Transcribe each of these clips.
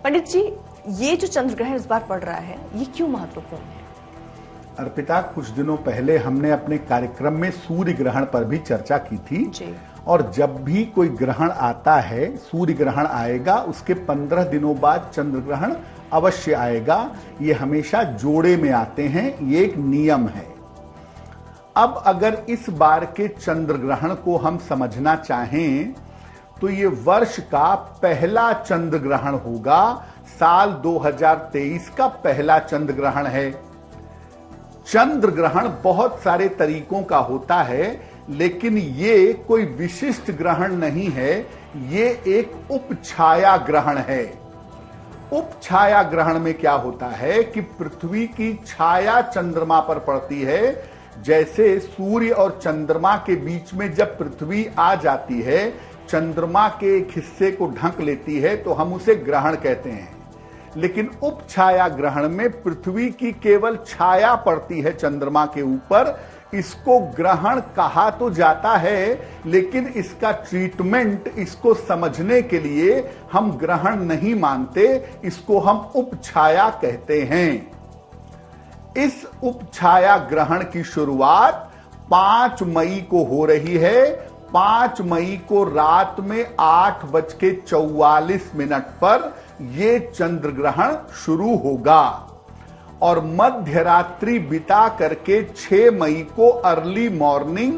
पंडित जी, ये जो चंद्र ग्रहण इस बार पड़ रहा है, ये क्यों महत्वपूर्ण है? अर्पिता, कुछ दिनों पहले हमने अपने कार्यक्रम में सूर्य ग्रहण पर भी चर्चा की थी जी। और जब भी कोई ग्रहण आता है, सूर्य ग्रहण आएगा, उसके 15 दिनों बाद चंद्र ग्रहण अवश्य आएगा। ये हमेशा जोड़े में आते हैं, ये एक नियम है। अब अगर इस बार के चंद्र ग्रहण को हम समझना चाहें तो ये वर्ष का पहला चंद्र ग्रहण होगा। साल 2023 का पहला चंद्र ग्रहण है। चंद्र ग्रहण बहुत सारे तरीकों का होता है, लेकिन ये कोई विशिष्ट ग्रहण नहीं है, ये एक उपछाया ग्रहण है। उपछाया ग्रहण में क्या होता है कि पृथ्वी की छाया चंद्रमा पर पड़ती है। जैसे सूर्य और चंद्रमा के बीच में जब पृथ्वी आ जाती है, चंद्रमा के एक हिस्से को ढक लेती है, तो हम उसे ग्रहण कहते हैं। लेकिन उपछाया ग्रहण में पृथ्वी की केवल छाया पड़ती है चंद्रमा के ऊपर। इसको ग्रहण कहा तो जाता है, लेकिन इसका ट्रीटमेंट, इसको समझने के लिए हम ग्रहण नहीं मानते, इसको हम उपछाया कहते हैं। इस उपछाया ग्रहण की शुरुआत 5 मई को हो रही है। 5 मई को रात में 8:44 पर यह चंद्र ग्रहण शुरू होगा और मध्य रात्रि बिता करके 6 मई को अर्ली मॉर्निंग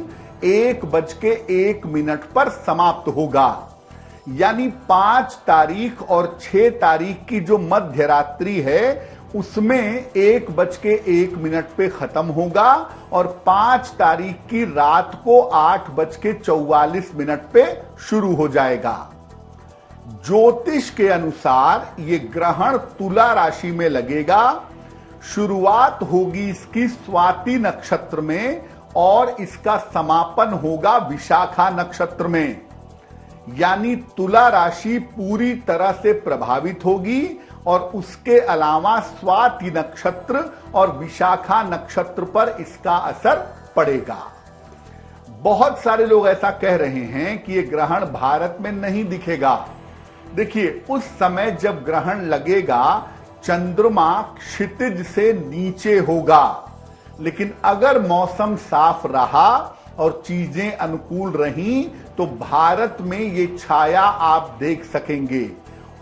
1:01 पर समाप्त होगा। यानी 5 तारीख और 6 तारीख की जो मध्य रात्रि है, उसमें 1:01 पे खत्म होगा और 5 तारीख की रात को 8:44 पे शुरू हो जाएगा। ज्योतिष के अनुसार ये ग्रहण तुला राशि में लगेगा। शुरुआत होगी इसकी स्वाति नक्षत्र में और इसका समापन होगा विशाखा नक्षत्र में। यानी तुला राशि पूरी तरह से प्रभावित होगी और उसके अलावा स्वाति नक्षत्र और विशाखा नक्षत्र पर इसका असर पड़ेगा। बहुत सारे लोग ऐसा कह रहे हैं कि यह ग्रहण भारत में नहीं दिखेगा। देखिए, उस समय जब ग्रहण लगेगा, चंद्रमा क्षितिज से नीचे होगा, लेकिन अगर मौसम साफ रहा और चीजें अनुकूल रहीं तो भारत में ये छाया आप देख सकेंगे।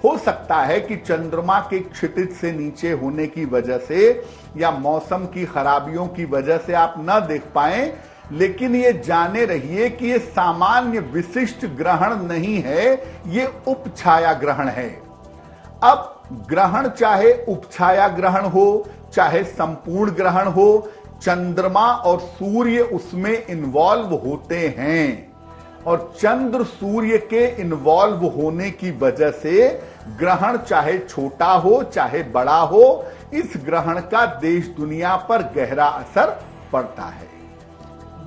हो सकता है कि चंद्रमा के क्षितिज से नीचे होने की वजह से या मौसम की खराबियों की वजह से आप न देख पाएं, लेकिन ये जाने रहिए कि ये सामान्य विशिष्ट ग्रहण नहीं है, ये उपछाया ग्रहण है। अब ग्रहण चाहे उपछाया ग्रहण हो चाहे संपूर्ण ग्रहण हो, चंद्रमा और सूर्य उसमें इन्वॉल्व होते हैं और चंद्र सूर्य के इन्वॉल्व होने की वजह से ग्रहण चाहे छोटा हो चाहे बड़ा हो, इस ग्रहण का देश दुनिया पर गहरा असर पड़ता है।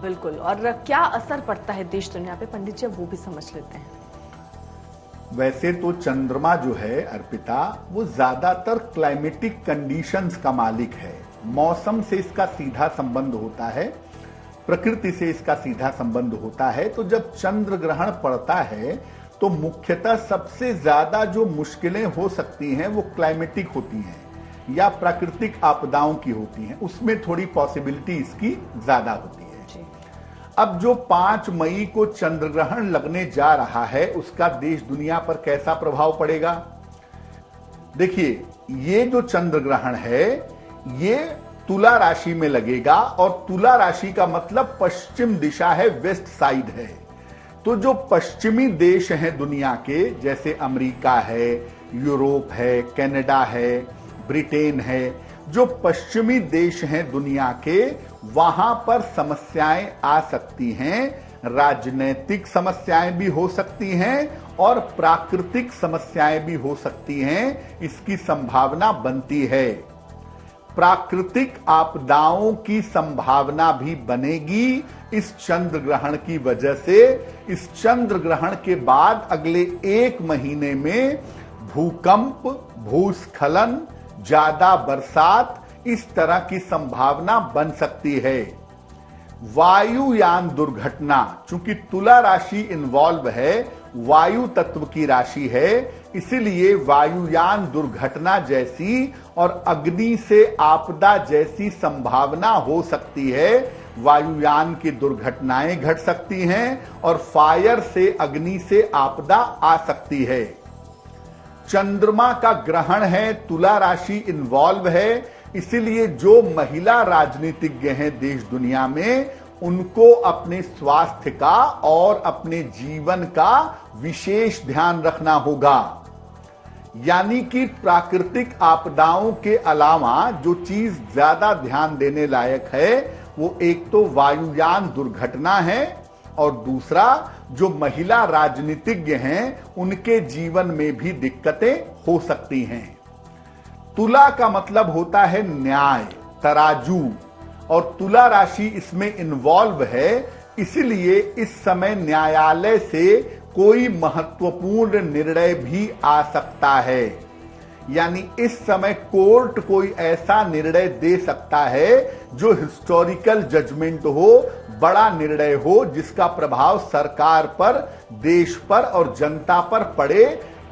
बिल्कुल। और क्या असर पड़ता है देश दुनिया पे, पंडित जी, वो भी समझ लेते हैं। वैसे तो चंद्रमा जो है अर्पिता, वो ज्यादातर क्लाइमेटिक कंडीशंस का मालिक है। मौसम से इसका सीधा संबंध होता है, प्रकृति से इसका सीधा संबंध होता है। तो जब चंद्र ग्रहण पड़ता है तो मुख्यतः सबसे ज्यादा जो मुश्किलें हो सकती हैं वो क्लाइमेटिक होती हैं या प्राकृतिक आपदाओं की होती हैं, उसमें थोड़ी पॉसिबिलिटी इसकी ज्यादा होती है। अब जो 5 मई को चंद्र ग्रहण लगने जा रहा है, उसका देश दुनिया पर कैसा प्रभाव पड़ेगा? देखिए, ये जो चंद्र ग्रहण है ये तुला राशि में लगेगा और तुला राशि का मतलब पश्चिम दिशा है, वेस्ट साइड है। तो जो पश्चिमी देश हैं दुनिया के, जैसे अमेरिका है, यूरोप है, कनाडा है, ब्रिटेन है, जो पश्चिमी देश हैं दुनिया के, वहां पर समस्याएं आ सकती हैं। राजनीतिक समस्याएं भी हो सकती हैं और प्राकृतिक समस्याएं भी हो सकती हैं, इसकी संभावना बनती है। प्राकृतिक आपदाओं की संभावना भी बनेगी इस चंद्र ग्रहण की वजह से। इस चंद्र ग्रहण के बाद अगले 1 महीने में भूकंप, भूस्खलन, ज्यादा बरसात, इस तरह की संभावना बन सकती है। वायुयान दुर्घटना, चूंकि तुला राशि इन्वॉल्व है, वायु तत्व की राशि है, इसलिए वायुयान दुर्घटना जैसी और अग्नि से आपदा जैसी संभावना हो सकती है। वायुयान की दुर्घटनाएं घट सकती हैं और फायर से, अग्नि से आपदा आ सकती है। चंद्रमा का ग्रहण है, तुला राशि इन्वॉल्व है, इसलिए जो महिला राजनीतिज्ञ हैं देश दुनिया में, उनको अपने स्वास्थ्य का और अपने जीवन का विशेष ध्यान रखना होगा। यानी कि प्राकृतिक आपदाओं के अलावा जो चीज ज्यादा ध्यान देने लायक है वो एक तो वायुयान दुर्घटना है और दूसरा जो महिला राजनीतिज्ञ हैं उनके जीवन में भी दिक्कतें हो सकती हैं। तुला का मतलब होता है न्याय, तराजू, और तुला राशि इसमें इन्वॉल्व है, इसलिए इस समय न्यायालय से कोई महत्वपूर्ण निर्णय भी आ सकता है। यानी इस समय कोर्ट कोई ऐसा निर्णय दे सकता है जो हिस्टोरिकल जजमेंट हो, बड़ा निर्णय हो, जिसका प्रभाव सरकार पर, देश पर और जनता पर पड़े।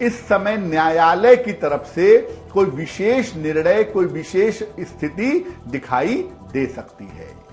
इस समय न्यायालय की तरफ से कोई विशेष निर्णय, कोई विशेष स्थिति दिखाई दे सकती है।